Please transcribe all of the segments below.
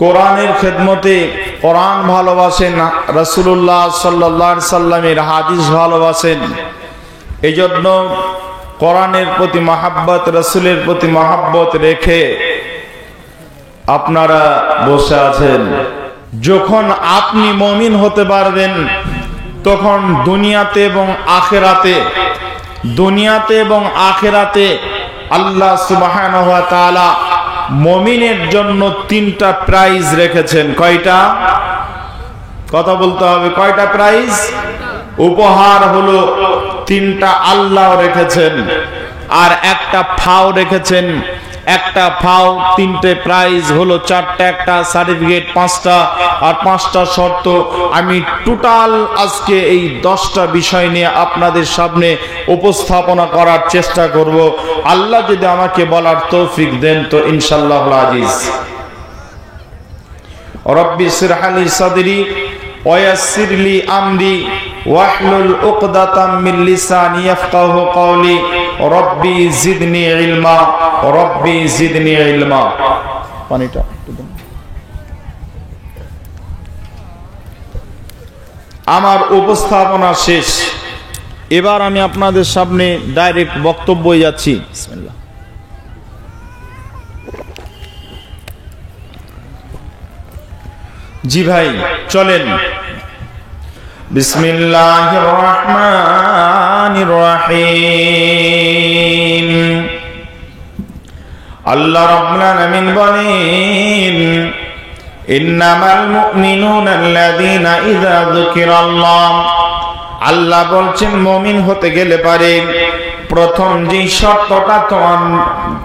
কোরআনের খেদমতে, কোরআন ভালোবাসেন, রাসূলুল্লাহ সাল্লাল্লাহু আলাইহি সাল্লামের হাদিস ভালোবাসেন। এজন্য কোরআনের প্রতি মহব্বত, রাসূলের প্রতি মহব্বত রেখে আপনারা বসে আছেন। যখন আপনি মুমিন হতে পারবেন তখন দুনিয়াতে এবং আখিরাতে আল্লাহ সুবহানাহু ওয়া তাআলা মুমিনের জন্য 3টা প্রাইজ রেখেছেন। কয়টা? কথা বলতে হবে। কয়টা প্রাইজ? উপহার হলো 3টা আল্লাহ রেখেছেন, আর একটা ফাও রেখেছেন। একটা ফাও, 3টে প্রাইজ হলো 4টা, একটা সার্টিফিকেট 5টা, আর 5টা শর্ত। আমি টোটাল আজকে এই 10টা বিষয় নিয়ে আপনাদের সামনে উপস্থাপনা করার চেষ্টা করব। আল্লাহ যদি আমাকে বলার তৌফিক দেন তো ইনশাআল্লাহুল আজিজ। রব্বি ইশরাহ লি সাদরি ওয়া ইয়াসসির লি আমরি ওয়াহলুল উকদাতাম মিন লিসানি ইয়াফকাহু কওলি রব্বি জিদনি ইলমা রব্বি জিদনি ইলমা। পানিটা আমার উপস্থাপনা শেষ। এবার আমি আপনাদের সামনে ডাইরেক্ট বক্তব্যে যাচ্ছি। বিসমিল্লাহ। জি ভাই চলেন। বিসমিল্লাহির রহমানির রহিম। আল্লাহ রাব্বুল আলামিন বলেন, ইন্নামাল মুমিনুনা আল্লাযীনা ইযা যুকিরাল্লাহ। আল্লাহ বলছেন মুমিন হতে গেলে পারে প্রথম যে শর্তটা তোমার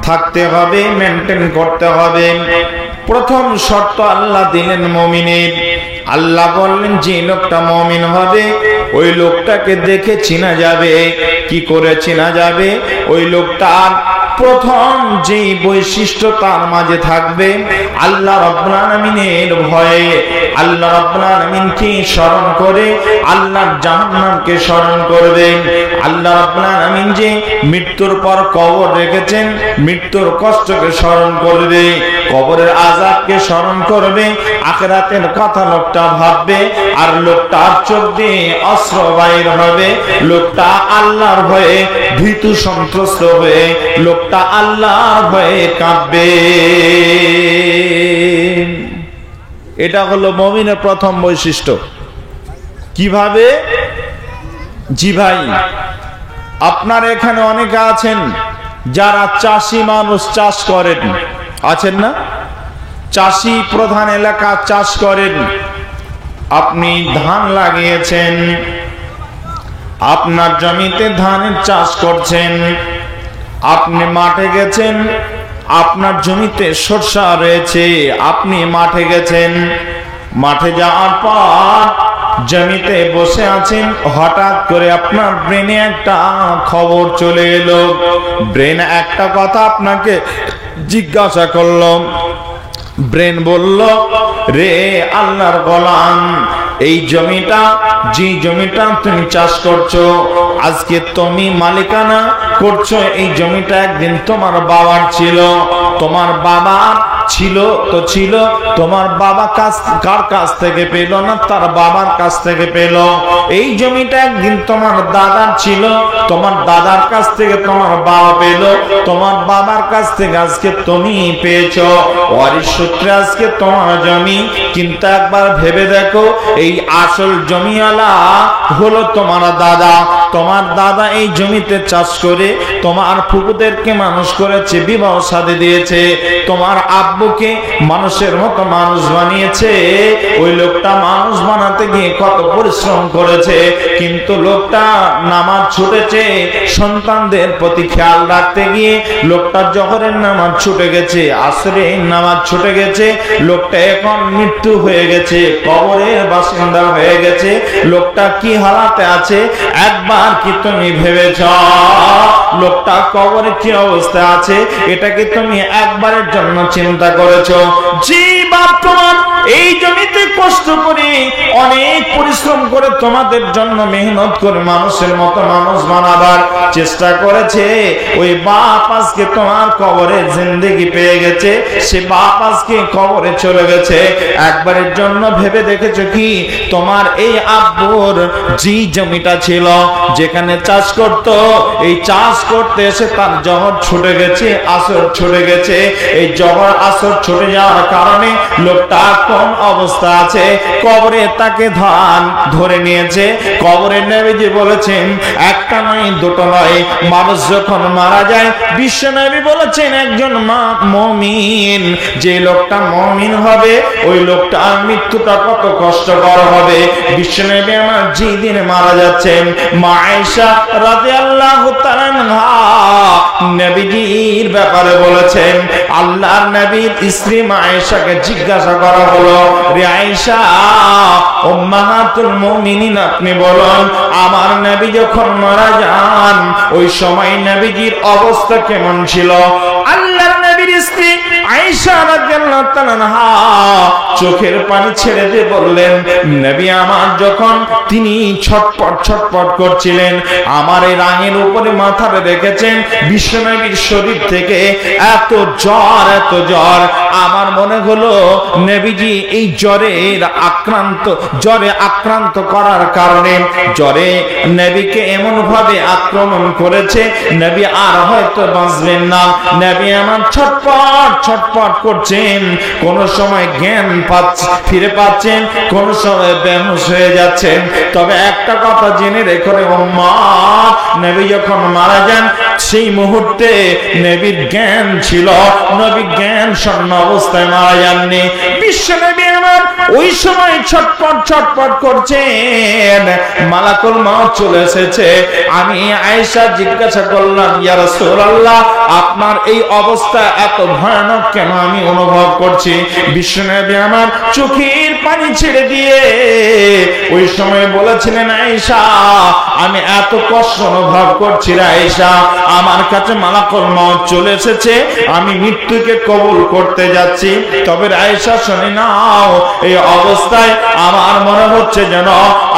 থাকতে হবে, মেনটেন করতে হবে। প্রথম শর্ত আল্লাহ দিলেন মুমিনের। আল্লাহ বললেন যে লোকটা মুমিন হবে ওই লোকটাকে দেখে চেনা যাবে। কি করে চেনা যাবে? ওই লোকটার প্রথম যেই বৈশিষ্ট্য তার মাঝে থাকবে, আল্লাহ রাব্বুল আলামিনের ভয়ে, আল্লাহ রাব্বুল আলামিনকে স্মরণ করে আল্লাহর জাহান্নামকে স্মরণ করবে। আল্লাহ রাব্বুল আলামিন যে মৃত্যুর পর কবর রেখেছেন, মৃত্যুর কষ্টকে স্মরণ করবে, কবরের আযাবকে স্মরণ করবে, আখিরাতের কথা লোকটা ভাববে, আর লোকটার চোখ দিয়ে অশ্রু বাইর হবে। লোকটা আল্লাহর ভয়ে ভীতু সন্ত্রস্ত হয়ে লোকটা আল্লাহর ভয়ে কাঁদবে। এটা হলো মুমিনের প্রথম বৈশিষ্ট্য। কিভাবে? জি ভাই, আপনার এখানে অনেকে আছেন যারা চাষি মানুষ, চাষ করেন, আছেন না? চাষি প্রধান এলাকা, চাষ করেন। আপনি ধান লাগিয়েছেন, আপনার জমিতে ধানের চাষ করছেন। আপনি মাঠে গেছেন, আপনার জমিতে সরষা রয়েছে, আপনি মাঠে গেছেন। মাঠে যাওয়ার পর জমিতে বসে আছেন, হঠাৎ করে আপনার ব্রেনে একটা খবর চলে এলো। ব্রেন একটা কথা আপনাকে জিজ্ঞাসা করলো। ব্রেন বলল, রে আল্লাহর গোলাম, এই জমিটা, যে জমিটা তুমি চাষ করছো, আজকে তুমি মালিকানা করছো, এই জমিটা একদিন তোমার বাবার ছিল। তোমার বাবা ছিল তো ছিল, তোমার বাবা কার কাছ থেকে পেল? না, তার বাবার কাছ থেকে পেল। এই জমিটা একদিন তোমার দাদার ছিল, তোমার দাদার কাছ থেকে তোমার বাবা পেল, তোমার বাবার কাছ থেকে আজকে তুমি পেয়েছো। ওয়ারিশ সূত্রে আজকে তোমার জমি। কিন্তু একবার ভেবে দেখো, এই আসল জমিওয়ালা হলো তোমার দাদা। তোমার দাদা এই জমিতে চাষ করে তোমার ফুপুদেরকে মানুষ করেছে, বিবাহ শাদী দিয়েছে, তোমার আব্বুকে মানুষের মতো মানুষ বানিয়েছে। ওই লোকটা মানুষ বানাতে গিয়ে কত পরিশ্রম করেছে, কিন্তু লোকটা নামাজ ছুটেছে, সন্তানদের প্রতি খেয়াল রাখতে গিয়ে লোকটা জোহরের নামাজ ছুটে গেছে, আসরের নামাজ ছুটে গেছে। লোকটা এখন মৃত্যু হয়ে গেছে, কবরের বাসিন্দা হয়ে গেছে। লোকটা কি হালাতে আছে একবার কি তুমি ভেবেছ? লোকটা কবরে কি অবস্থা আছে এটা কি তুমি একবারের জন্য চিন্তা করেছো? জি বাপ, তোমার এই জমিতে কষ্ট করে অনেক পরিশ্রম করে তোমাদের জন্য মেহনত করে মানুষের মতো মানুষ বানাবার চেষ্টা করেছে, ওই বাপ আজকে তোমার কবরে জিন্দেগি পেয়ে গেছে, সে বাপ আজকে কবরে চলে গেছে। একবারের জন্য ভেবে দেখেছো কি তোমার এই আব্বুর যে জমিটা ছিল যেখানে চাষ করত, এই চাষ করতে এসে তার জহর ছুটে গেছে, আসর ছুটে গেছে। এই জহর আসর ছুটে যাওয়ার কারণে লোকটা কোন অবস্থা আছে, কবরে তাকে ধরে নিয়েছে। কবরে নবীজি বলেছেন একটা নয় দুটো নয়, মানুষ যখন মারা যায় বিশ্ব নবী বলেছেন একজন মুমিন, যে লোকটা মুমিন হবে ওই লোকটা মৃত্যুটা কত কষ্টকর হবে। বিশ্ব নবী আমার যেদিন মারা যাচ্ছেন মা আয়েশা রাদিয়াল্লাহু তাআলা আনহা নবীজির ব্যাপারে বলেছেন, আল্লাহর নবীর স্ত্রী মা আয়েশাকে জিজ্ঞাসা করা হলো, রে আয়েশা উম্মাহাতুল মুমিনিন আপনি বলুন আমার নবী যখন মারা যান ওই সময় নবীজির অবস্থা কেমন ছিল? আল্লাহর নবীর স্ত্রী আয়েশা রাদিয়াল্লাহু তাআলা আনহা চোখের পানি ছেড়ে দিয়ে বললেন, নবী আমার যখন তিনি ছটপট করছিলেন, আমার এই রাঙের উপরে মাথাটা রেখেছেন, বিশ্ব নবীর শরীর থেকে এত জ্বর আমার মনে হলো নবীজি এই জ্বরে আক্রান্ত করার কারণে জ্বরে নবীকে এমন ভাবে আক্রমণ করেছে নবী আর হয়তো বাঁচবেন না। নবী আমার ছটপট করছেন, কোন সময় জ্ঞান ফিরে পাচ্ছেন, কোন সময় বেহুশ হয়ে যাচ্ছেন। তবে একটা কথা জেনে রেখো রে উম্মত, নবী যখন মারা যান সেই মুহূর্তে নবীর জ্ঞান ছিল, নবী জ্ঞান শূন্য অবস্থায় মারা যাননি। বিশ্ব নবী আমার ওই সময় ছটপট করছেন, মালাকুল মউত চলে এসেছে। আমি আয়েশা জিজ্ঞাসা করলাম, ইয়া রাসূলুল্লাহ আপনার এই অবস্থা এত ভয়ানক কেন আমি অনুভব করছি? বিশ্ব নবী আমার চোখের পানি ছেড়ে দিয়ে ওই সময় বলেছিলেন, আয়েশা আমি এত কষ্ট অনুভব করছি রে আয়েশা, আমার কাছে মালাকুল মউত চলে এসেছে, আমি মৃত্যুকে কবুল করতে যাচ্ছি। তবে আয়েশা শুনে নাও, এই অবস্থায় আমার মনে হচ্ছে যেন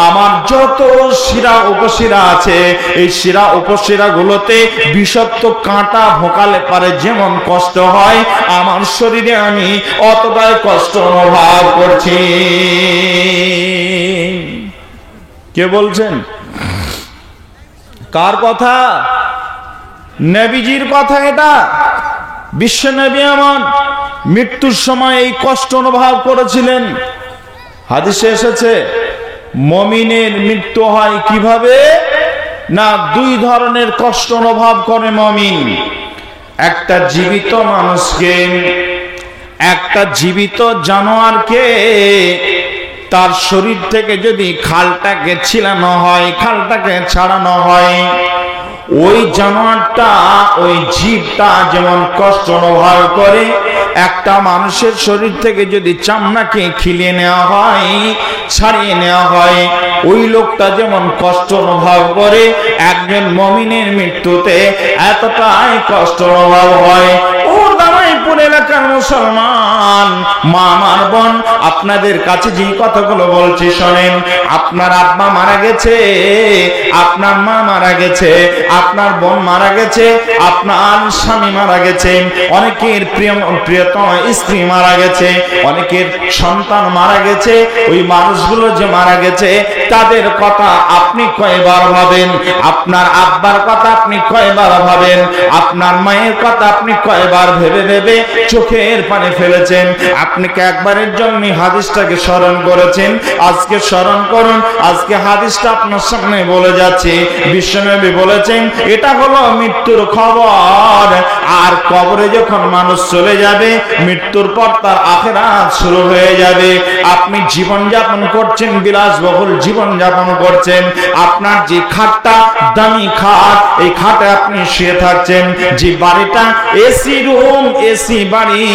আমার যত শিরা উপশিরা আছে এই শিরা উপশিরা গুলোতে বিষাক্ত কাঁটা ভোকালে পারে যেমন কষ্ট হয়, আমার শরীরে আমি অতটাই কষ্ট অনুভব করছি। কে বলছেন? কার কথা? নবীজির কথা এটা। বিশ্ব নবী আমার মৃত্যুর সময় এই কষ্ট অনুভব করেছিলেন। হাদিসে এসেছে মুমিনের মৃত্যু হয় কিভাবে না, দুই ধরনের কষ্ট অনুভব করে মুমিন। একটা জীবিত মানুষকে, একটা জীবিত জানোয়ারকে তার শরীর থেকে যদি খালটাকে ছিলানো হয়, খালটাকে ছাড়ানো হয়, ওই জানোয়ারটা ওই জীবটা যেমন কষ্ট অনুভব করে, একটা মানুষের শরীর থেকে যদি চামড়াকে খিলিয়ে নেওয়া হয়, ছাড়িয়ে নেওয়া হয়, ওই লোকটা যেমন কষ্ট অনুভব করে, একজন মুমিনের মৃত্যুতে এতটাই কষ্ট অনুভব হয়। ও দামাইপুর এলাকার মুসলমান মা আমার বোন, আপনাদের কাছে যে কথাগুলো বলছি শোনেন। আপনার আব্বা মারা গেছে, আপনার মা মারা গেছে, আপনার বোন মারা গেছে, আপনার স্বামী মারা গেছে, অনেকের প্রিয়তম স্ত্রী মারা গেছে, অনেকের সন্তান মারা গেছে। ওই মানুষগুলো যে মারা গেছে তাদের কথা আপনি কয়বার ভাবেন? আপনার আব্বার কথা আপনি কয়বার ভাবেন? আপনার মায়ের কথা আপনি কয়বার ভেবে চোখের পানি ফেলেছেন? আপনি কি একবারের জন্য হাদিসটাকে স্মরণ করেছেন? আজকে স্মরণ করুন। আজকে হাদিসটা আপনার সামনে বলে যাচ্ছে। বিশ্বনবী বলেছেন এটা হলো মৃত্যুর খবর। আর কবরে যখন মানুষ চলে যাবে, মৃত্যুর পর তার আখিরাত শুরু হয়ে যাবে। আপনি জীবন যাপন করছেন, বিলাসবহুল জীবন যাপন করছেন, আপনার যে খাটটা দামি খাট, এই খাটে আপনি শুয়ে থাকছেন, যে বাড়িটা এসি রুম, এসি বাড়ি বাড়ি,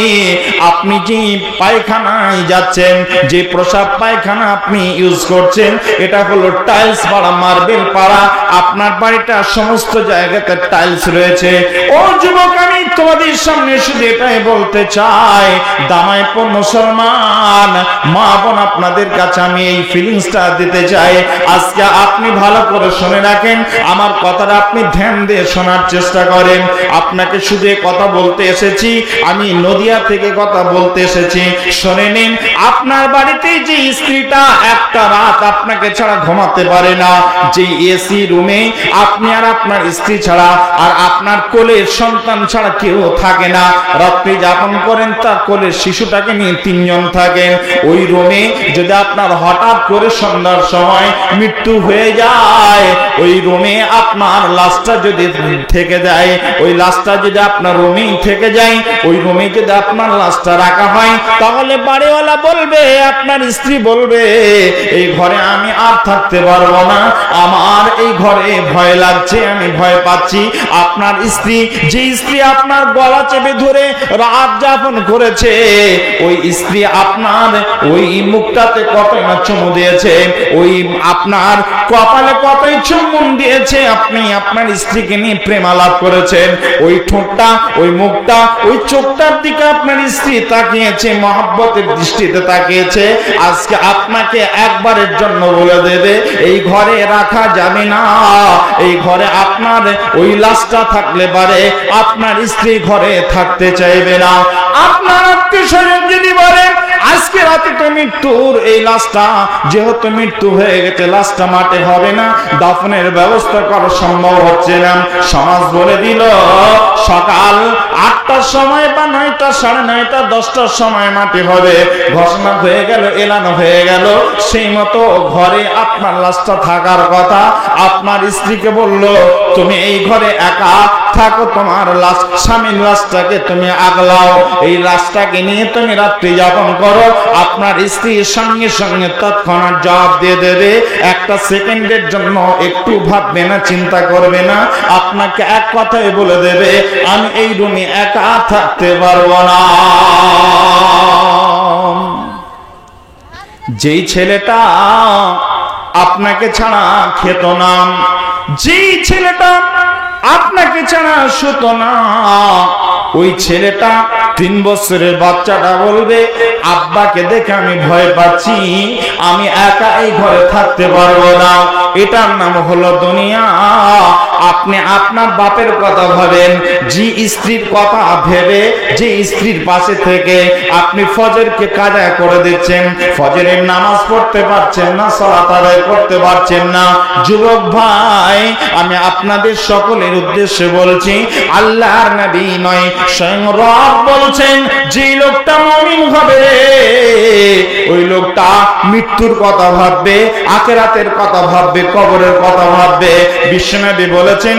আপনি যে পায়খানায় যাচ্ছেন, যে প্রসাব পায়খানা আপনি ইউজ করছেন, এটা হলো টাইলস পাড়া, মার্বেল পাড়া। আপনার বাড়িটা সমস্ত জায়গাতে টাইলস রয়েছে। ও যুবক, আমি তোমাদের সামনে শুধু এটাই বলতে চাই, দামাইপ মুসলমান মা বোন, আপনাদের কাছে আমি এই ফিলিংসটা দিতে চাই। আজকে আপনি ভালো করে শুনে রাখেন, আমার কথাটা আপনি ধ্যান দিয়ে শোনার চেষ্টা করেন। আপনাকে শুধু কথা বলতে এসেছি, আমি নদিয়া থেকে কথা বলতে এসেছি। শুনে নিন, আপনার বাড়িতে যে স্ত্রীটা একটা রাত আপনাকে ছাড়া ঘুমাতে পারে না, যে এসি রুমে আপনি আর আপনার স্ত্রী ছাড়া আর আপনার কোলের সন্তান ছাড়া কেউ থাকে না, রাত্রি যাপন করেন, তার কোলের শিশুটাকে নিয়ে 3 জন থাকেন, ওই রুমে যদি আপনার হঠাৎ করে সন্ধ্যার সময় মৃত্যু হয়ে যায়, ওই রুমে আপনার লাশটা যদি থেকে যায়, ওই লাশটা যদি আপনার রুমেই থেকে যায়, ওই রুমে যদি আপনার লাশটা রাখা হয়, তাহলে বাড়িওয়ালা বলবে, আপনার স্ত্রী বলবে, এই ঘরে আমি আর থাকতে পারবো না, আমার এই ঘরে ভয় লাগছে, আমি ভয় পাচ্ছি। আপনার স্ত্রী, যে স্ত্রী আপনার গলা চেপে ধরে রাত যাপন করেছে, ওই স্ত্রী আপনার ওই মুখটাতে কতই না চুমু দিয়েছে, ওই আপনার কপালে কতই চুম্বন দিয়েছে, আপনি আপনার স্ত্রীকে নিয়ে প্রেম আলাপ করেছেন, ওই ঠোঁটটা, ওই মুখটা, ওই চোখটার দিকে আপনার স্ত্রী তাকিয়েছে, মহব্বতের দৃষ্টিতে তাকিয়েছে। আজকে আপনাকে একবারের জন্য বলে দেবে, এই ঘরে রাখা যাবে না, এই ঘরে আপনার ওই লাশটা থাকলে পারে আপনার স্ত্রী ঘরে থাকতে চাইবে না। আপনার আত্মীয়স্বজন যদি বলে, আজকে রাতে তো মৃত্যুর, এই লাশটা যেহেতু মৃত্যু হয়ে গেছে, লাশটা মাঠে হবে না, দাফনের ব্যবস্থা করা সম্ভব হচ্ছে না, সমাজ বলে দিল সকাল 8টার সময় বা 9টা, 9:30, 10টার সময় মাঠে হবে, ঘোষণা হয়ে গেল, এলানো হয়ে গেল, সেই মতো ঘরে আপনার লাশটা থাকার কথা। আপনার স্ত্রীকে বলল, তুমি এই ঘরে একা থাকো, তোমার লাশ, স্বামীর লাশটাকে তুমি আগলাও, এই লাশটাকে নিয়ে তুমি রাত্রি যাপন করো। আপনার স্ত্রীর সঙ্গে সঙ্গে তৎক্ষণাৎ জবাব দিয়ে দেবে, একটা সেকেন্ডের জন্য একটু ভাববে না, চিন্তা করবে না, আপনাকে এক কথাই বলে দেবে, আমি এই রুমে একা থাকতে পারবো না। যেই ছেলেটা আপনাকে ছাড়া খেত না, যেই ছেলেটা আপনাকে ছাড়া শুতো না, ওই ছেলেটা 3 বছরের বাচ্চাটা বলবে, আব্বাকে দেখে আমি ভয় পাচ্ছি, আমি একা এই ঘরে থাকতে পারবো না। এটার নাম হলো দুনিয়া। আপনি আপনার বাপের কথা ভাবেন, যে স্ত্রীর কথা ভেবে, যে স্ত্রীর পাশে থেকে আপনি ফজরকে কাজা করে দিচ্ছেন, ফজরের নামাজ পড়তে পারছেন না, সালাত আদায় করতে পারছেন না। যুবক ভাই, আমি আপনাদের সকলের উদ্দেশ্যে বলছি, আল্লাহর নবী নয়, স্বয়ং রব বলছেন, যে লোকটা মুমিন হবে, ওই লোকটা মৃত্যুর কথা ভাববে, আখিরাতের কথা ভাববে, কবরের কথা ভাববে। বিশ্বনবী বলেছেন,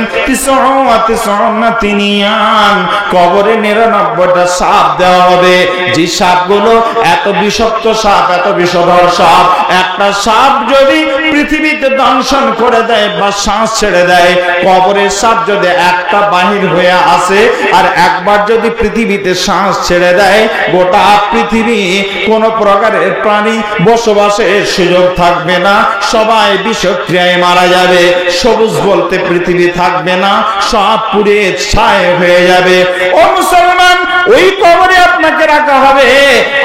কবরে 99টা সাপ দেওয়া হবে, যে সাপগুলো এত বিষাক্ত সাপ, এত বিষধর সাপ, একটা সাপ যদি পৃথিবীতে দংশন করে দেয় বা শ্বাস ছেড়ে দেয়, কবরের সাপ যদি একটা বাহির হয়ে আসে আর একবার যদি পৃথিবীতে শ্বাস ছেড়ে দেয়, গোটা পৃথিবী কোন প্রকারের প্রাণী বসবাসের সুযোগ থাকবে না, সবাই বিষক্রিয়ায় মারা যাবে, সবুজ বলতে পৃথিবী থাকবে না, সব পুড়ে ছাই হয়ে যাবে। ও মুসলমান, ওই কবরে আপনাকে রাখা হবে।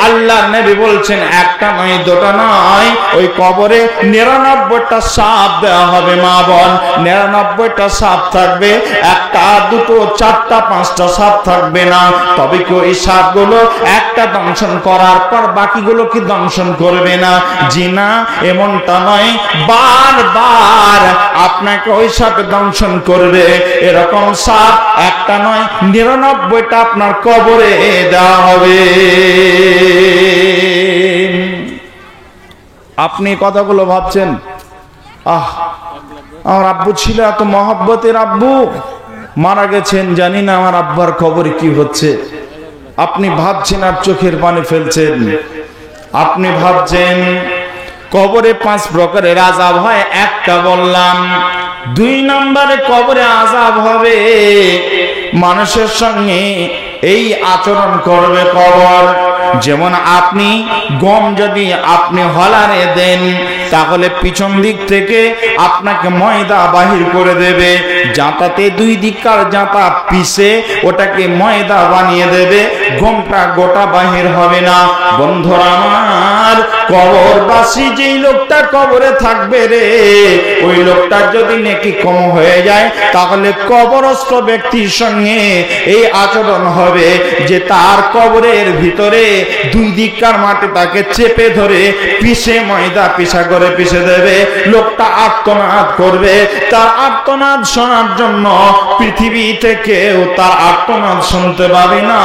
আল্লাহর নবী বলছেন, একটা নয়, দুটো নয়, ওই কবরে 99টা সাপ দেওয়া হবে। মা বোন, 99টা সাপ থাকবে, একটা, দুটো, চারটা, পাঁচটা সাপ থাকবে না। তবে কি ওই সাপগুলো একটা দংশন করার পর বাকিগুলো কি দংশন করবে না? জি না, এমনটা নয়, বারবার আপনাকে ওই সাপ দংশন করবে। এরকম সাপ একটা নয়, 99টা আপনার কবরে দেওয়া হবে। আপনি কথাগুলো ভাবছেন, আমার আব্বু ছিল এত মহব্বতের আব্বু, মারা গেছেন, জানি না আমার আব্বার খবরে কি হচ্ছে। আপনি ভাবছেন আর চোখের পানি ফেলছেন। আপনি ভাবছেন কবরে 5 প্রকারের আযাব হয়, একটা বললাম। 2 নম্বরে কবরে আযাব হবে মানুষের সঙ্গে এই আচরণ করবে কবর। যেমন আপনি গম যদি আপনি হলারে দেন, তাহলে পিছন দিক থেকে আপনাকে ময়দা বাহির করে দেবে। জাঁতাতে 2 দিককার জাঁতা পিষে ওটাকে ময়দা বানিয়ে দেবে, গমটা গোটা বাহির হবে না। বন্ধুরা আমার, কবরবাসী যেই লোকটা কবরে থাকবে রে, ওই লোকটার যদি নেকি কম হয়ে যায়, তাহলে কবরস্থ ব্যক্তির সঙ্গে এই আচরণ হবে যে তার কবরের ভিতরে 2 দিককার মাটি তাকে চেপে ধরে পিষে ময়দা পিষা করে পিষে দেবে। লোকটা আর্তনাদ করবে, তার আর্তনাদ শোনার জন্য পৃথিবীতে কেউ তার আর্তনাদ শুনতে পাবে না।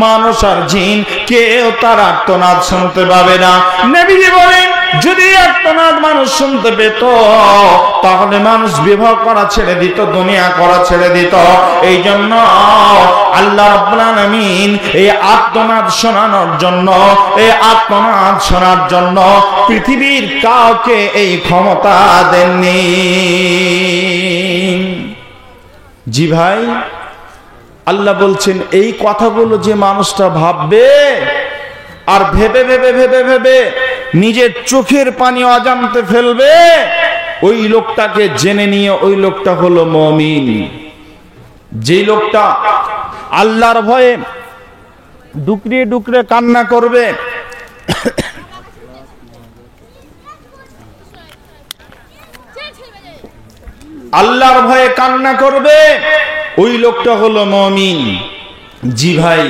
মানুষ আর জিন কেউ তার আর্তনাদ শুনতে পাবে না। নবীজি বলেন, যদি আর্তনাদ মানুষ শুনতে পেত, তাহলে মানুষ বিবাহ করা ছেড়ে দিত, দুনিয়া করা ছেড়ে দিত। এই জন্য আল্লাহ রাব্বুল আলামিন এই আর্তনাদ শোনানোর জন্য, এই আর্তনাদ শোনার জন্য পৃথিবীর কাউকে এই ক্ষমতা দেননি। জি ভাই, আল্লাহ বলছেন এই কথাগুলো যে মানুষটা ভাববে, আর ভেবে ভেবে ভেবে ভেবে নিজের চোখের পানি অজান্তে ফেলবে, ওই লোকটাকে জেনে নিয়ে ওই লোকটা হলো মুমিন। যে লোকটা আল্লাহর ভয়ে ডুকরিয়ে ডুকরে কান্না করবে, আল্লাহর ভয়ে কান্না করবে, ওই লোকটা হলো মুমিন। জি ভাই,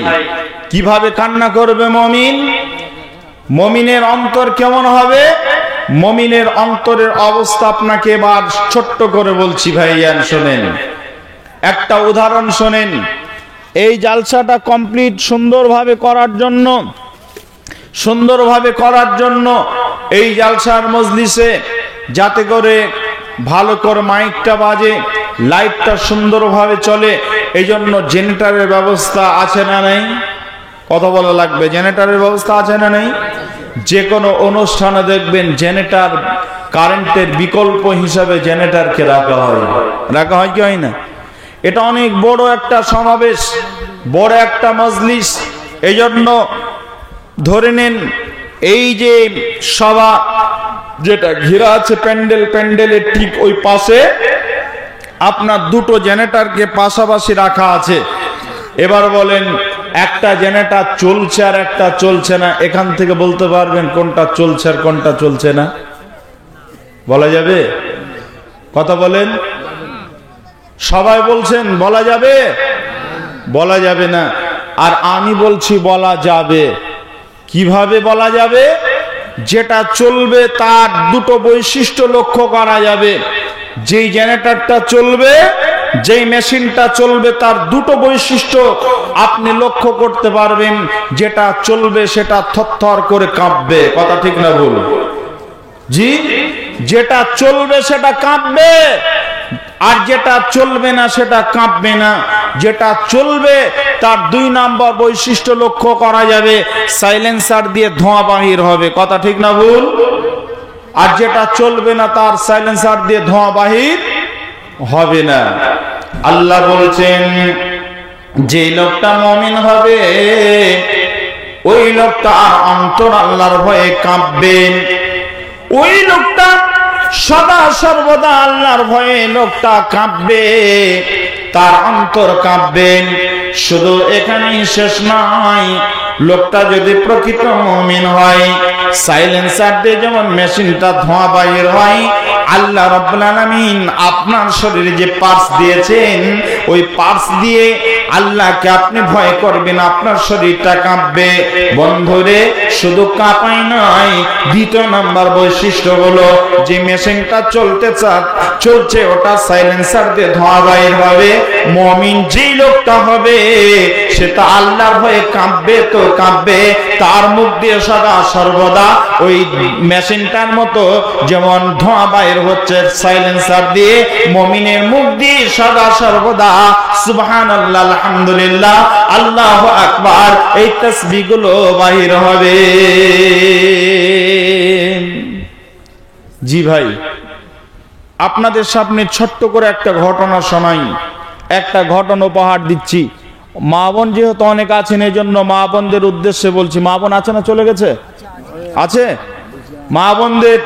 কিভাবে কান্না করবে মুমিন? মুমিনের অন্তর কেমন হবে? মুমিনের অন্তরের অবস্থা আপনাকে এবার ছোট্ট করে বলছি ভাইয়ান, শোনেন। একটা উদাহরণ শোনেন। এই জালসাটা কমপ্লিট সুন্দরভাবে করার জন্য এই জালসার মজলিসে যাতে করে ভালো করে মাইকটা বাজে, লাইটটা সুন্দরভাবে চলে, এই জন্য জেনারেটরের ব্যবস্থা আছে না নেই? কথা বলা লাগবে। জেনারেটরের ব্যবস্থা আছে না নেই? যে কোনো অনুষ্ঠানে দেখবেন জেনারেটর, কারেন্টের বিকল্প হিসাবে জেনারেটরকে রাখা হয় কি হয় না? এটা অনেক বড় একটা সমাবেশ, বড় একটা মজলিস। এই জন্য ধরে নেন এই যে সভা যেটা ঘেরা আছে প্যান্ডেলের ঠিক ওই পাশে আপনার 2টো জেনারেটরকে পাশাপাশি রাখা আছে। এবার বলেন, একটা জেনারেটর চলছে আর একটা চলছে না, এখান থেকে বলতে পারবেন কোনটা চলছে আর কোনটা চলছে না? বলা যাবে? কথা বলেন। সবাই বলছেন বলা যাবে? বলা যাবে না। আর আমি বলছি বলা যাবে। কিভাবে বলা যাবে? যেটা চলবে তার 2টো বৈশিষ্ট্য লক্ষ্য করা যাবে। যেই জেনারেটরটা চলবে, যেই মেশিনটা চলবে, তার 2টো বৈশিষ্ট্য আপনি লক্ষ্য করতে পারবেন। যেটা চলবে সেটা থরথর করে কাঁপবে। কথা ঠিক না ভুল? জি, যেটা চলবে সেটা কাঁপবে, আর যেটা চলবে না সেটা কাঁপবে না। যেটা চলবে তার 2 নম্বর বৈশিষ্ট্য লক্ষ্য করা যাবে, সাইলেন্সার দিয়ে ধোঁয়া বাহির হবে। কথা ঠিক না ভুল? আর যেটা চলবে না তার সাইলেন্সার দিয়ে ধোঁয়া বাহির হবে না। আল্লাহ বলছেন, যে লোকটা মুমিন হবে ওই লোকটা অন্তর আল্লাহর ভয়ে কাঁপবে। ওই লোকটা সদা সর্বদা আল্লাহর ভয়ে লোকটা কাঁপবে, তার অন্তর কাঁপবে। শুধু এখানেই শেষ নয়, লোকটা যদি প্রকৃত মুমিন হয়, সাইলেন্সার দিয়ে যেমন মেশিনটা ধোঁয়া বাইর হয়, আল্লাহ রাব্বুল আলামিন আপনার শরীরে যে পার্টস দিয়েছেন, ওই পার্টস দিয়ে আল্লাহকে আপনি ভয় করবেন, আপনার শরীরটা কাঁপবে। বন্ধুরে, শুধু কাঁপাই নয়, 2 নম্বর বৈশিষ্ট্য হলো যে মেশিনটা চলছে ওটা সাইলেন্সার দিয়ে ধোঁয়া বাইর হবে। মুমিন যেই লোকটা হবে সে তো আল্লাহর ভয়ে কাঁপবে, তো কাঁপবে, তার মুখ দিয়ে সদা সর্বদা ওই মেশিনটার মতো যেমন ধোঁয়া বাইর হচ্ছে সাইলেন্সার দিয়ে, মুমিনের মুখ দিয়ে সদা সর্বদা সুবহানাল্লাহ, আলহামদুলিল্লাহ, আল্লাহু আকবার এই তাসবিহগুলো বাহির হবে। জি ভাই, আপনাদের সামনে ছোট্ট করে একটা ঘটনা শোনাই, একটা ঘটনা উপহার দিচ্ছি। মা বোন যেহেতু অনেক আছেন, এই জন্য মা বোনদের উদ্দেশ্যে বলছি। মা বোন আছে না চলে গেছে? আছে। মা বোনদের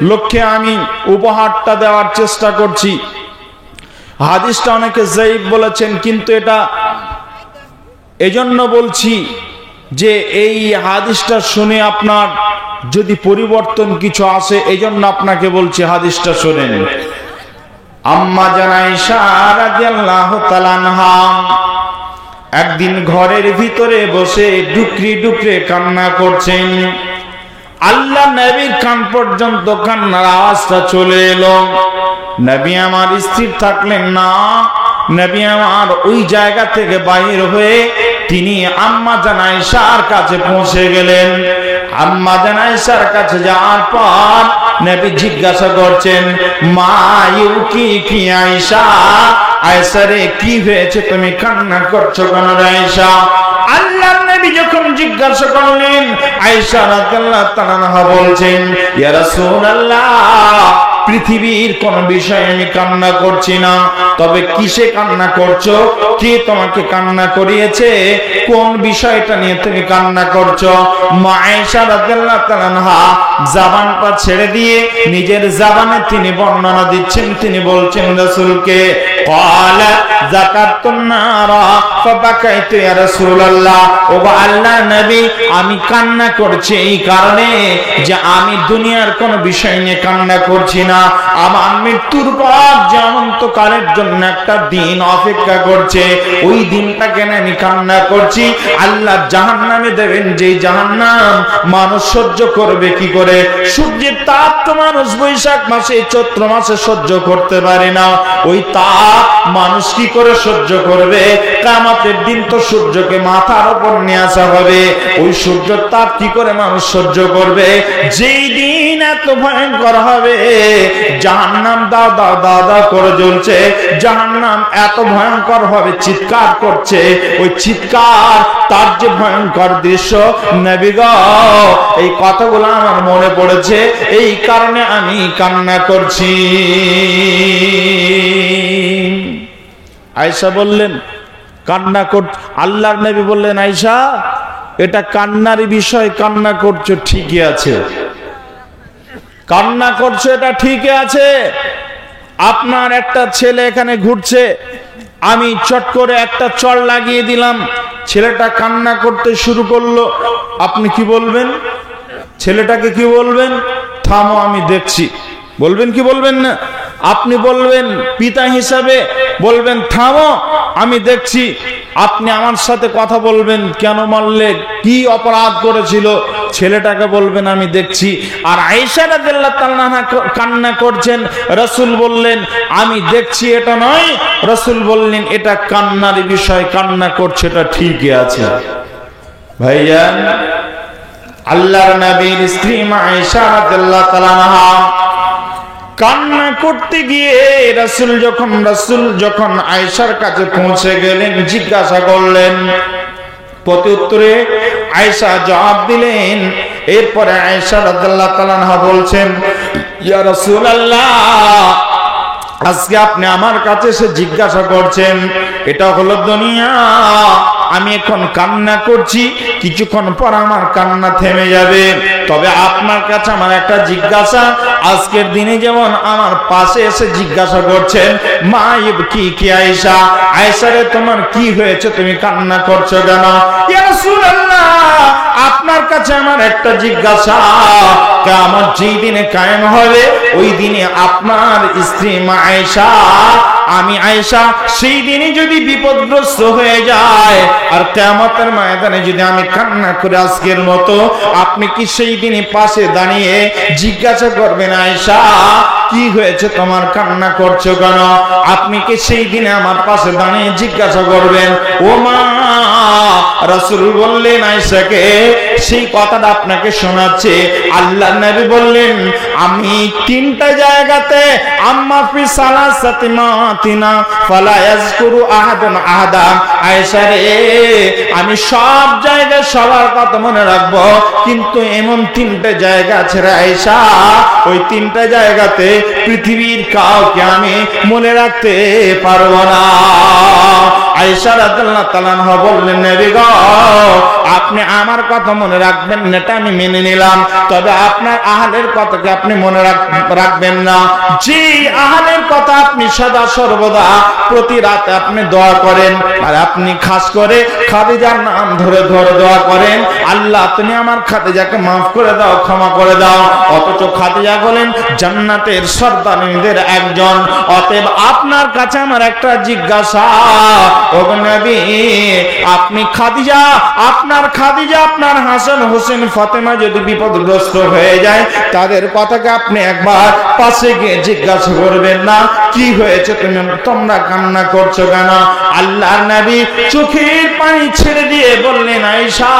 লক্ষ্যে আমি উপহারটা দেওয়ার চেষ্টা করছি। হাদিসটা অনেকে যায়িফ বলেছেন, কিন্তু এটা এজন্য বলছি যে এই হাদিসটা শুনে আপনার যদি পরিবর্তন কিছু আসে, এজন্য আপনাকে বলছি হাদিসটা শুনেন। আম্মা জান আয়েশা রাদিয়াল্লাহু তাআলা আনহা একদিন ঘরের ভিতরে বসে ডুকরি ডুকরে কান্না করছেন। আল্লাহ নবীর কান পর্যন্ত কান্নার আওয়াজটা চলে এলো। নবী আমার স্থির থাকলেন না, নবী আমার ওই জায়গা থেকে বাইর হয়ে তিনি আম্মা জান আয়েশার কাছে পৌঁছে গেলেন। আম্মা জান আয়েশার কাছে যাওয়ার পর নবী জিজ্ঞাসা করছেন, মা ইউকি কি আয়েশা, আয়েশা রে কি হয়েছে, তুমি কান্না করছো কেন আয়েশা? আল্লাহর নবী যখন জিজ্ঞাসা করলেন, আয়েশা রাদিয়াল্লাহু তাআলা আনহা বলছেন, ইয়া রাসূলুল্লাহ, পৃথিবীর কোন বিষয়ে আমি কান্না করছি না, তবে কিসে কান্না করছো? কে তোমাকে কান্না করিয়েছে? কোন বিষয়টা নিয়ে তুমি কান্না করছো? মা আয়েশা রাদিয়াল্লাহু তাআলা আনহা জবানটা ছেড়ে দিয়ে নিজের জবানে তিনি বর্ণনা দিচ্ছেন। তিনি বলছেন রাসূলকে, ক্বালা যাকাতুন নারা ফাবাকাইতু ইয়া রাসূলুল্লাহ, ও আল্লাহর নবী, আমি কান্না করছি এই কারণে যে আমি দুনিয়ার কোন বিষয় নিয়ে কান্না করছি না। আমার মৃত্যুর পর যে অনন্তকালের জন্য একটা দিন অপেক্ষা করছে, ওই দিনটাকে আমি কান্না করছি। আল্লাহ জাহান্নামে দেবেন, যে জাহান্নাম মানুষ সহ্য করবে কি করে? সূর্যের তাপ তো মানুষ বৈশাখ মাসে চৈত্র মাসে সহ্য করতে পারে না, ওই তাপ মানুষ কি করে সহ্য করবে? কিয়ামতের দিন তো সূর্যকে মাথার উপর নিয়ে আসা হবে, ওই সূর্যের তাপ কি করে মানুষ সহ্য করবে? যেই দিন এত ভয়ঙ্কর হবে, জাহান্নাম দাদা দাদা করে জ্বলছে, জাহান্নাম এত ভয়ঙ্কর হবে, চিৎকার করছে, ওই চিৎকার তার যে ভয়ঙ্কর দৃশ্য, নবী গো এই কথাগুলো আমার মনে পড়েছে, এই কারণে আমি কান্না করছি। আয়েশা বললেন কান্না কর, আল্লাহর নবী বললেন, আয়েশা এটা কান্নার বিষয়, কান্না করছো ঠিকই আছে, কান্না করছো এটা ঠিকই আছে। আপনার একটা ছেলে এখানে ঘুরছে, আমি চট করে একটা চড় লাগিয়ে দিলাম, ছেলেটা কান্না করতে শুরু করলো, আপনি কি বলবেন? ছেলেটাকে কি বলবেন? থামো আমি দেখছি, বলবেন কি বলবেন না? আপনি বলবেন পিতা হিসাবে, বলবেন থামো আমি দেখছি। আপনি আমার সাথে কথা বলবেন, কেন মারলে, কি অপরাধ করেছিল, ছেলেটাকে বলবেন আমি দেখছি। আর আয়েশা রাদিয়াল্লাহু তাআলা আনহা কান্না করছেন, রাসূল বললেন আমি দেখছি এটা নয়, রাসূল বললেন এটা কান্নার বিষয়, কান্না করছে এটা ঠিকই আছে। ভাইজান, আল্লাহর নবীর স্ত্রী মা আয়েশা রাদিয়াল্লাহু তাআলা আনহা কান্না করতে গিয়ে রাসূল যখন আয়েশার কাছে পৌঁছে গেলেন, জিজ্ঞাসা করলেন, প্রতি উত্তরে আয়েশা জবাব দিলেন। এরপরে আয়েশা রাদিয়াল্লাহু তাআলা আনহা বলছেন, ইয়া রাসূলুল্লাহ, আজকে আপনি আমার কাছে এসে জিজ্ঞাসা করছেন, এটা হলো দুনিয়া, আমি এখন কান্না করছি, কিছুক্ষণ পর আমার কান্না থেমে যাবে, তবে আপনার কাছে আমার একটা জিজ্ঞাসা, আজকের দিনে যেমন আমার পাশে এসে জিজ্ঞাসা করছেন, মা ইবকি কি আয়েশা, আয়েশা রে তোমার কি হয়েছে, তুমি কান্না করছো কেন? ইয়া রাসূলুল্লাহ, আপনার কাছে আমার একটা জিজ্ঞাসা, কিয়ামত যেই দিনে কায়েম হবে, ওই দিনে আপনার স্ত্রী মা আয়েশা, আমি আয়েশা, সেই দিনে যদি বিপদগ্রস্ত হয়ে যায় আর কিয়ামতের ময়দানে যদি আমি কান্না করে আজকের মতো, আপনি কি সেই দিনে পাশে দাঁড়িয়ে জিজ্ঞাসা করবেন, আয়েশা কি হয়েছে, তোমার কান্না করছো কেন? আপনি কি সেই দিনে আমার পাশে দাঁড়িয়ে জিজ্ঞাসা করবেন, ও মা রাসূল বললেন আয়েশাকে সেই কথাটা আপনাকে শোনাচ্ছে। আল্লাহর নবী বললেন আমি তিনটা জায়গাতে আম্মা ফি সালাসাতি মাতিনা ফালা ইয়াজকুরু আহাদুন আহাদা। আয়েশা রে আমি সব জায়গায় সবার কথা মনে রাখবো, কিন্তু এমন তিনটা জায়গা আছে রে আয়েশা, ওই তিনটা জায়গাতে পৃথিবীর কাউকে আমি মনে রাখতে পারবো না। আয়েশা রাদিয়াল্লাহু তাআলা আনহা বললেন নবী গো আপনি আমার কথা মনে রাখবেন না, এটা আমি মেনে নিলাম, তবে আপনার আহলের কথাকে আপনি মনে রাখবেন না। যে আহলের কথা আপনি সদা সর্বদা প্রতি রাতে আপনি দোয়া করেন, আর আপনি খাস করে খাদিজার নাম ধরে ধরে দোয়া করেন, আল্লাহ তুমি আমার খাদিজাকে মাফ করে দাও, ক্ষমা করে দাও। অথচ খাদিজা বলেন জান্নাতের সর্দারনীদের একজন। অতএব আপনার কাছে আমার একটা জিজ্ঞাসা, ও নবী আপনি খাদিজা, আপনার খাদিজা, আপনার হাসান হোসেন ফাতেমা যদি বিপদগ্রস্ত হয়ে যায়, তাদের কথাকে আপনি একবার পাশে গিয়ে জিজ্ঞাসা করবেন না কি হয়েছে, তোমরা কান্না করছো কেন? আল্লাহর নবী চোখের পানি ছেড়ে দিয়ে বললেন আয়েশা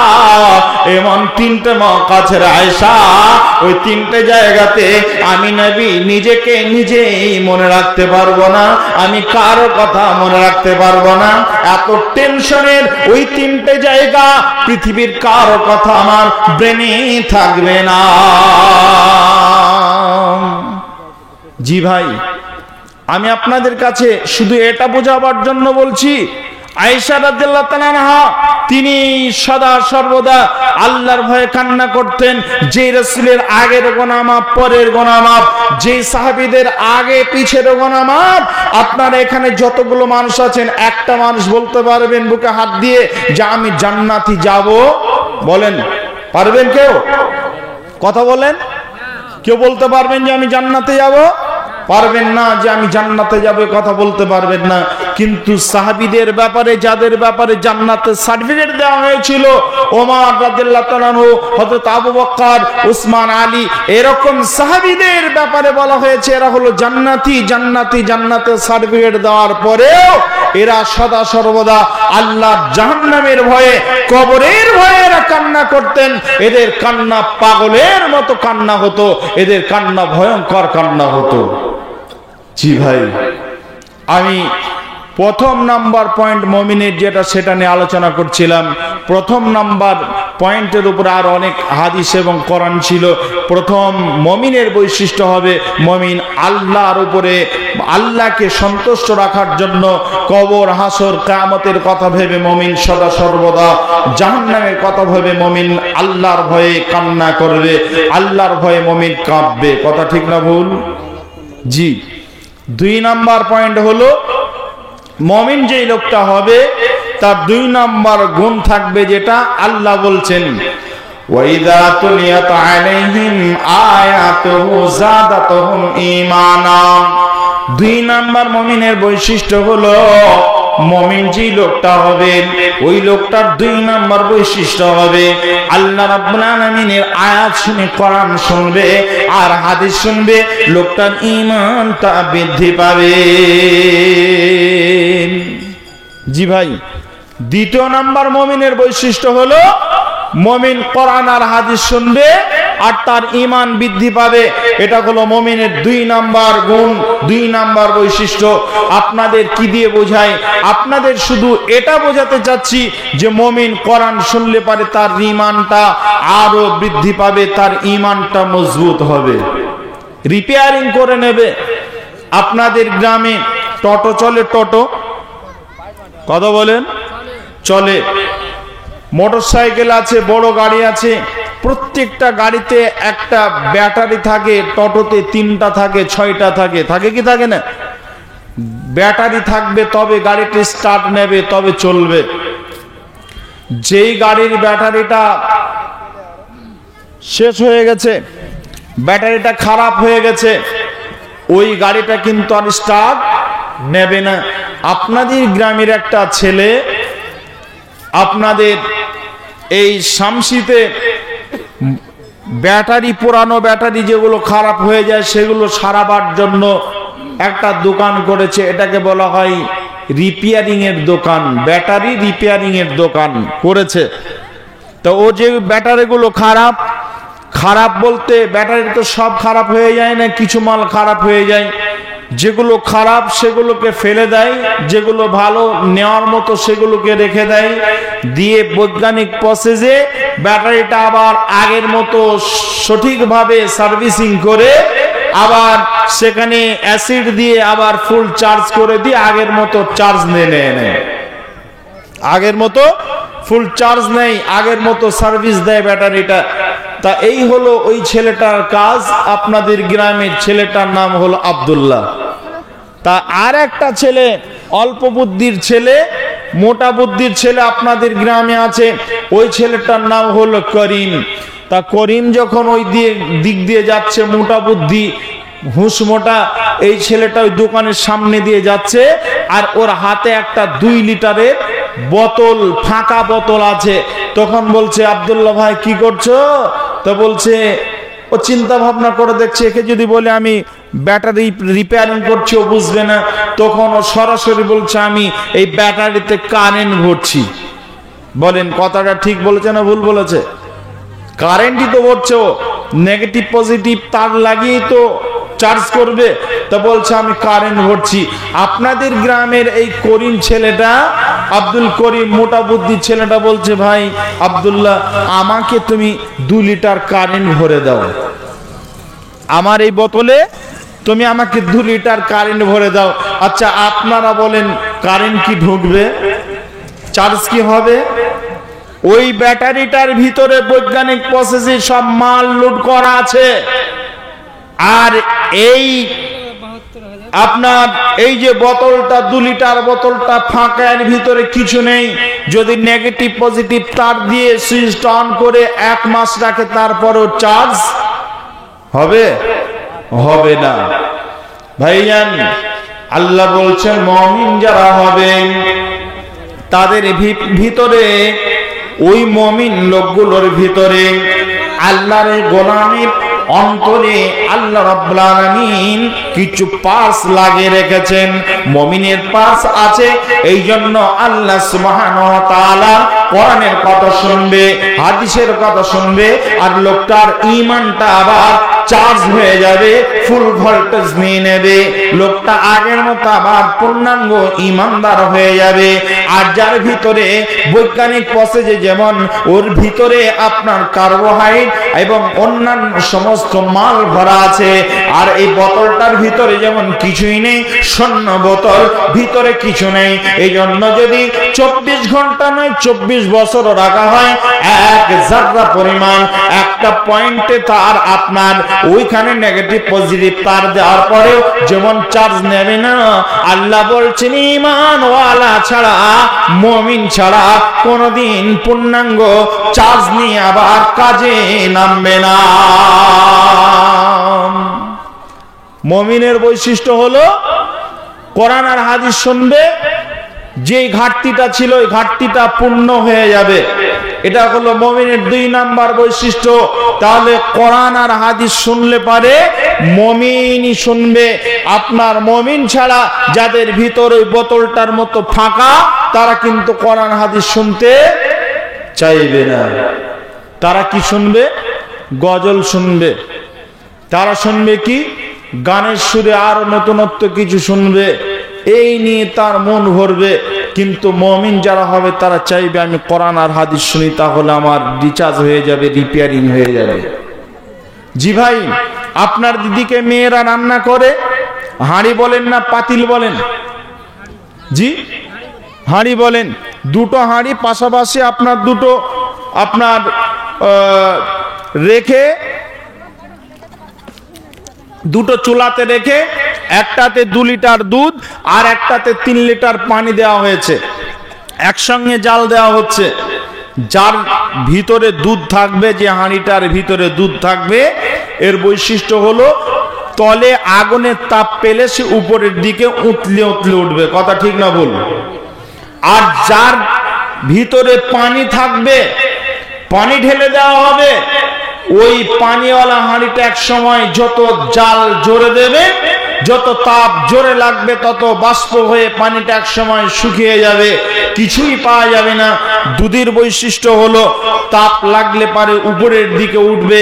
এমন তিনটে মওকা আছে আয়েশা, ওই তিনটে জায়গাতে আমি নবী নিজেকে নিজেই মনে রাখতে পারবো না, আমি কারো কথা মনে রাখতে পারবো না। এত টেনশনের ওই তিনটে জায়গা পৃথিবীর কারো কথা আমার ব্রেনে থাকবে না। জি ভাই, আমি আপনাদের কাছে শুধু এটা বোঝাবার জন্য বলছি, আয়েশা রাদিয়াল্লাহু তাআলা আনহা তিনি সদা সর্বদা আল্লাহর ভয়ে কান্না করতেন। যে রাসূলের আগের গুনাহ মাফ, পরের গুনাহ মাফ, যে সাহাবীদের আগে পিছের গুনাহ মাফ। আপনারা এখানে যতগুলো মানুষ আছেন, একটা মানুষ বলতে পারবেন বুকে হাত দিয়ে যে আমি জান্নাতি যাব? বলেন, পারবেন কেউ? কথা বলেন, কেউ বলতে পারবেন যে আমি জান্নাতে যাব? পারবেন না। যে আমি জান্নাতে যাব কথা বলতে পারবেন না। কিন্তু সাহাবীদের ব্যাপারে, যাদের ব্যাপারে জান্নাতের সার্টিফিকেট দেওয়া হয়েছিল, ওমর রাদিয়াল্লাহু তাআলা আনহু, হযরত আবু বকর, উসমান, আলী, এরকম সাহাবীদের ব্যাপারে বলা হয়েছে এরা হলো জান্নাতি। জান্নাতি জান্নাতের সার্টিফিকেট দেওয়ার পরেও এরা সদা সর্বদা আল্লাহর জাহান্নামের ভয়ে, কবরের ভয়ে এরা কান্না করতেন। এদের কান্না পাগলের মতো কান্না হতো, এদের কান্না ভয়ঙ্কর কান্না হতো। জি ভাই, আমি প্রথম নাম্বার পয়েন্ট মুমিনের যেটা, সেটা নিয়ে আলোচনা করছিলাম। প্রথম নাম্বার পয়েন্টের উপরে আর অনেক হাদিস এবং কোরআন ছিল। প্রথম মুমিনের বৈশিষ্ট্য হবে মুমিন আল্লাহর উপরে, আল্লাহকে সন্তুষ্ট রাখার জন্য কবর, হাসর, কিয়ামতের কথা ভেবে মুমিন সদা সর্বদা, জাহান্নামের কথা ভেবে মুমিন আল্লাহর ভয়ে কান্না করবে, আল্লাহর ভয়ে মুমিন কাঁদবে। কথা ঠিক না ভুল? জি। 2 নাম্বার পয়েন্ট হলো মুমিন যেই লোকটা হবে তার 2 নাম্বার গুণ থাকবে, যেটা আল্লাহ বলছেন ওয়াইদা তুলিয়াত আলাইহিম আয়াতুহু যাদাতুহুম ঈমানা। 2 নাম্বার মুমিনের বৈশিষ্ট্য হলো, মুমিন যেই লোকটা হবে ওই লোকটার 2 নাম্বার বৈশিষ্ট্য হবে আল্লাহ রাব্বুল আলামিনের আয়াত শুনে, কোরআন শুনবে আর হাদিস শুনবে, লোকটার ঈমানটা বৃদ্ধি পাবে। জি ভাই, 2 নাম্বার মুমিনের বৈশিষ্ট্য হলো মুমিন কোরআন আর হাদিস শুনবে আর তার ঈমান বৃদ্ধি পাবে। এটা হলো মুমিনের 2 নাম্বার গুণ, 2 নাম্বার বৈশিষ্ট্য। আপনাদের কি দিয়ে বোঝাই? আপনাদের শুধু এটা বোঝাতে চাচ্ছি যে মুমিন কোরআন শুনলে পারে তার ঈমানটা আরো বৃদ্ধি পাবে, তার ঈমানটা মজবুত হবে, রিপেয়ারিং করে নেবে। আপনাদের গ্রামে টোটো চলে? টোটো কথা বলেন, চলে। মোটরসাইকেল আছে, বড় গাড়ি আছে, প্রত্যেকটা গাড়িতে একটা ব্যাটারি থাকে। টোটোতে 3টা থাকে, 6টা থাকে, থাকে কি থাকে না? ব্যাটারি থাকবে তবে গাড়িটি স্টার্ট নেবে, তবে চলবে। যেই গাড়ির ব্যাটারিটা শেষ হয়ে গেছে, ব্যাটারিটা খারাপ হয়ে গেছে, ওই গাড়িটা কিন্তু আর স্টার্ট নেবে না। আপনাদের গ্রামের একটা ছেলে আপনাদের এই শামসিতে ব্যাটারি, পুরানো ব্যাটারি যেগুলো খারাপ হয়ে যায় সেগুলো সারাবার জন্য একটা দোকান করেছে। এটাকে বলা হয় রিপেয়ারিং এর দোকান, ব্যাটারি রিপেয়ারিং এর দোকান করেছে। তো ও যে ব্যাটারিগুলো খারাপ, খারাপ বলতে ব্যাটারি তো সব খারাপ হয়ে যায় না, কিছু মাল খারাপ হয়ে যায়। যেগুলো খারাপ সেগুলোকে ফেলে দেয়, যেগুলো ভালো নেওয়ার মতো সেগুলোকে রেখে দেয়, দিয়ে বৈজ্ঞানিক প্রসেসে ব্যাটারিটা আবার আগের মতো সঠিকভাবে সার্ভিসিং করে আবার সেখানে অ্যাসিড দিয়ে আবার ফুল চার্জ করে দিয়ে আগের মতো চার্জ নেয়, আগের মতো ফুল চার্জ নেই, আগের মতো সার্ভিস দেয় ব্যাটারিটা। তা এই হলো ওই ছেলেটার কাজ। আপনাদের গ্রামের ছেলেটার নাম হলো আব্দুল্লাহ। তা আর একটা ছেলে, অল্প বুদ্ধির ছেলে, মোটা বুদ্ধির ছেলে আপনাদের গ্রামে আছে, ওই ছেলেটার নাম হলো করিম। তা করিম যখন ওই দিক দিয়ে যাচ্ছে, মোটা বুদ্ধি হুঁশ মোটা এই ছেলেটা ওই দোকানের সামনে দিয়ে যাচ্ছে, আর ওর হাতে একটা 2 লিটারের বোতল, ফাঁকা বোতল আছে। তখন বলছে, আব্দুল্লাহ ভাই কি করছো? তো বলছে, ও চিন্তা ভাবনা করে দেখছে, একে যদি বলে আমি ব্যাটারি রিপেয়ারিং করছি ও বুঝবে না। তখন ও সরাসরি বলছে, আমি এই ব্যাটারিতে কারেন্ট ভরছি। বলেন কথাটা ঠিক বলেছে না ভুল বলেছে? কারেন্টই তো ভরছে ও, নেগেটিভ পজিটিভ তার লাগিয়ে তো চার্জ করবে। তা বলছে আমি কারেন্ট ভরছি। আপনাদের গ্রামের এই করিম ছেলেটা, আব্দুল করিম মোটা বুদ্ধি ছেলেটা বলছে, ভাই আব্দুল্লাহ আমাকে তুমি 2 লিটার কারেন্ট ভরে দাও, আমার এই বোতলে তুমি আমাকে 2 লিটার কারেন্ট ভরে দাও। আচ্ছা আপনারা বলেন কারেন্ট কি ঢুকবে? চার্জ কি হবে? ওই ব্যাটারিটার ভিতরে বৈজ্ঞানিক প্রসেসে সব মাল লোড করা আছে। আর এই আপনার এই যে বোতলটা 2 লিটার বোতলটা ফাঁকা, এর ভিতরে কিছু নেই। যদি নেগেটিভ পজিটিভ তার দিয়ে সুইচ অন করে 1 মাস রাখে, তারপরও চার্জ হবে? হবে না। ভাইজান আল্লাহ বলছেন মুমিন যারা হবেন তাদের ভিতরে, ওই মুমিন লোকগুলোর ভিতরে আল্লাহর গোলামের অন্তরে আল্লাহ রাব্বুল আলামিন কিছু পার্টস লাগিয়ে রেখেছেন। মুমিনের পার্টস আছে, এই জন্য আল্লাহ সুবহানাহু ওয়া তাআলা কোরআনের কথা শুনবে, হাদিসের কথা শুনবে, আর লোকটার ঈমানটা আবার চার্জ হয়ে যাবে, ফুল ভোল্টেজ নিয়ে নেবে, লোকটা আগের মতো আবার পূর্ণাঙ্গ ঈমানদার হয়ে যাবে। আর যার ভিতরে বৈজ্ঞানিক প্রসেসে যেমন ওর ভিতরে আপনার কার্বোহাইড্রেট এবং অন্যান্য সমস্ত মাল ভরা আছে, আর এই বোতলটার ভিতরে যেমন কিছুই নেই, শূন্য বোতল, ভিতরে কিছু নেই। এই জন্য যদি 24 ঘন্টা নয় 24 বছরও রাখা হয়, 1 জাররা পরিমাণ একটা পয়েন্টে তার আপনার ওইখানে নেগেটিভ পজিটিভ তার দেওয়ার পরেও যেমন চার্জ নেবে না, আল্লাহ বলছেন ঈমানওয়ালা ছাড়া, মুমিন ছাড়া কোনদিন পূর্ণাঙ্গ চার্জ নিয়ে আবার কাজে নামবে না। মুমিনের বৈশিষ্ট্য হলো কোরআন আর হাদিস শুনবে, যে ঘাটতিটা ছিল ওই ঘাটতিটা পূর্ণ হয়ে যাবে। এটা হলো মুমিনের 2 নাম্বার বৈশিষ্ট্য। তাহলে কোরআন আর হাদিস শুনলে পারে মুমিনই শুনবে। আপনার মুমিন ছাড়া যাদের ভিতর ওই বোতলটার মতো ফাঁকা, তারা কিন্তু কোরআন হাদিস শুনতে চাইবে না। তারা কি শুনবে? গজল শুনবে। তারা শুনবে কি? গানের সুরে আরো নতুনত্ব কিছু শুনবে, এই নিয়ে তার মন ভরবে। কিন্তু মুমিন যারা হবে তারা চাইবে আমি কোরআন আর হাদিস শুনি, তাহলে আমার রিচার্জ হয়ে যাবে, রিপেয়ারিং হয়ে যাবে। জি ভাই, আপনার দিদিকে মেয়েরা রান্না করে, হাঁড়ি বলেন না পাতিল বলেন? জি হাঁড়ি বলেন। 2টো হাঁড়ি পাশাপাশি আপনার 2টো আপনার রেখে, 2টো চুলাতে রেখে, একটাতে 2 লিটার দুধ আর একটাতে 3 লিটার পানি দেওয়া হয়েছে, একসঙ্গে জাল দেওয়া হচ্ছে। যার ভিতরে দুধ থাকবে, যে হাঁড়িটার ভিতরে দুধ থাকবে, এর বৈশিষ্ট্য হলো তলে আগুনের তাপ পেলে সে উপরের দিকে উতলে উতলে উঠবে। কথা ঠিক না ভুল? আর যার ভিতরে পানি থাকবে, পানি ঢেলে দেওয়া হবে, ওই পানিওয়ালা হাঁড়িটা এক সময় যত জাল জোরে দেবে যত তাপ জোরে লাগবে তত বাষ্প হয়ে পানিটা এক সময় শুকিয়ে যাবে, কিছুই পাওয়া যাবে না। দুধের বৈশিষ্ট্য হলো তাপ লাগলে পারে উপরের দিকে উঠবে,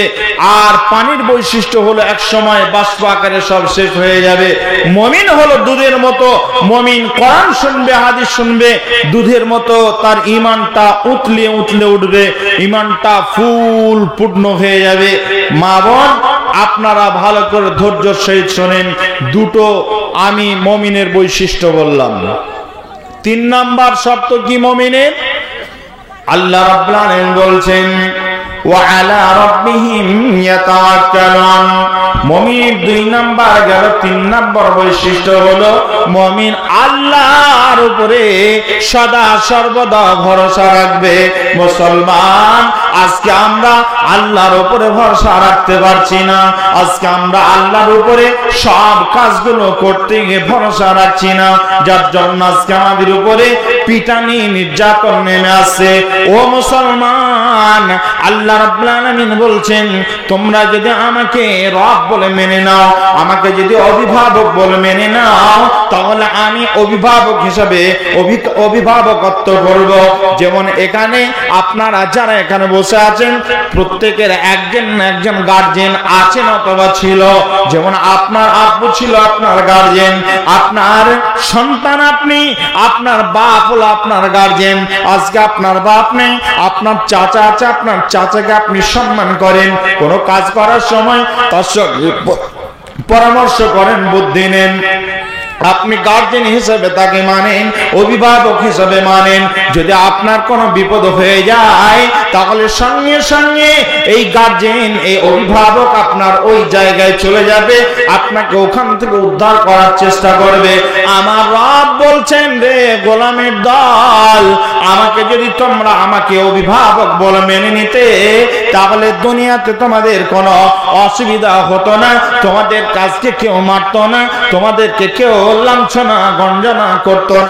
আর পানির বৈশিষ্ট্য হলো এক সময় বাষ্প আকারে সব শেষ হয়ে যাবে। মুমিন হলো দুধের মতো, মুমিন কোরআন শুনবে, হাদিস শুনবে, দুধের মতো তার ঈমানটা উতলে উতলে উঠবে, ঈমানটা ফুল পূর্ণ হয়ে যাবে। মা বোন, আপনারা ভালো করে ধৈর্যের সহিত শোনেন। দুটো আমি মুমিনের বৈশিষ্ট্য বললাম। 3 নাম্বার শর্ত কি মুমিনের? আল্লাহ রাব্বুল আলামিন বলছেন ওয়া আলা রাব্বিহিম ইয়াতাওয়াক্কালুন। মুমিন 2 নাম্বার গেল। 3 নাম্বার বৈশিষ্ট্য হলো মুমিন আল্লাহর উপরে সদা সর্বদা ভরসা রাখবে। মুসলমান, আজকে আমরা আল্লাহর উপরে ভরসা রাখতে পারছি না। আজকে আমরা আল্লাহর উপরে সব কাজগুলো করতে গিয়ে ভরসা রাখছি না, যার জন্য আজকে আমাদের উপরে পিটানি নির্যাতন নেমে আসছে। ও মুসলমান, আল্লাহ রাব্বুল আলামিন বলছেন তোমরা যদি আমাকে রব বলে মেনে নাও, আমাকে যদি অভিভাবক বলে মেনে নাও, তাহলে আমি অভিভাবক হিসেবে অভিভাবকত্ব করব। যেমন এখানে আপনারা যারা এখানে বসে আছেন প্রত্যেকের একজন একজন গার্জিয়ান আছেন অথবা ছিল। যেমন আপনার আব্বু ছিল আপনার গার্জিয়ান, আপনার সন্তান আপনি, আপনার বাপ হলো আপনার গার্জিয়ান। আজকে আপনার বাপ নেই, আপনার চাচা আছে, আপনার চাচাকে আপনি সম্মান করেন, কোনো কাজ করার সময় তার সঙ্গে পরামর্শ করেন, বুদ্ধি নেন। আপনি গার্জিয়ান হিসেবে তাকে মানেন, অভিভাবক হিসেবে মানেন। যদি আপনার কোনো বিপদ হয়ে যায় তাহলে সঙ্গে সঙ্গে এই গার্জিয়ান, এই অভিভাবক আপনার ওই জায়গায় চলে যাবে, আপনাকে ওখান থেকে উদ্ধার করার চেষ্টা করবে। আমার রব বলছেন, রে গোলামের দল, আমাকে যদি তোমরা আমাকে অভিভাবক বলে মেনে নিতে, তাহলে দুনিয়াতে তোমাদের কোনো অসুবিধা হতো না, তোমাদের কাজকে কেউ মারতো না, তোমাদেরকে কেউ লাঞ্ছনা গঞ্জনা করতো না।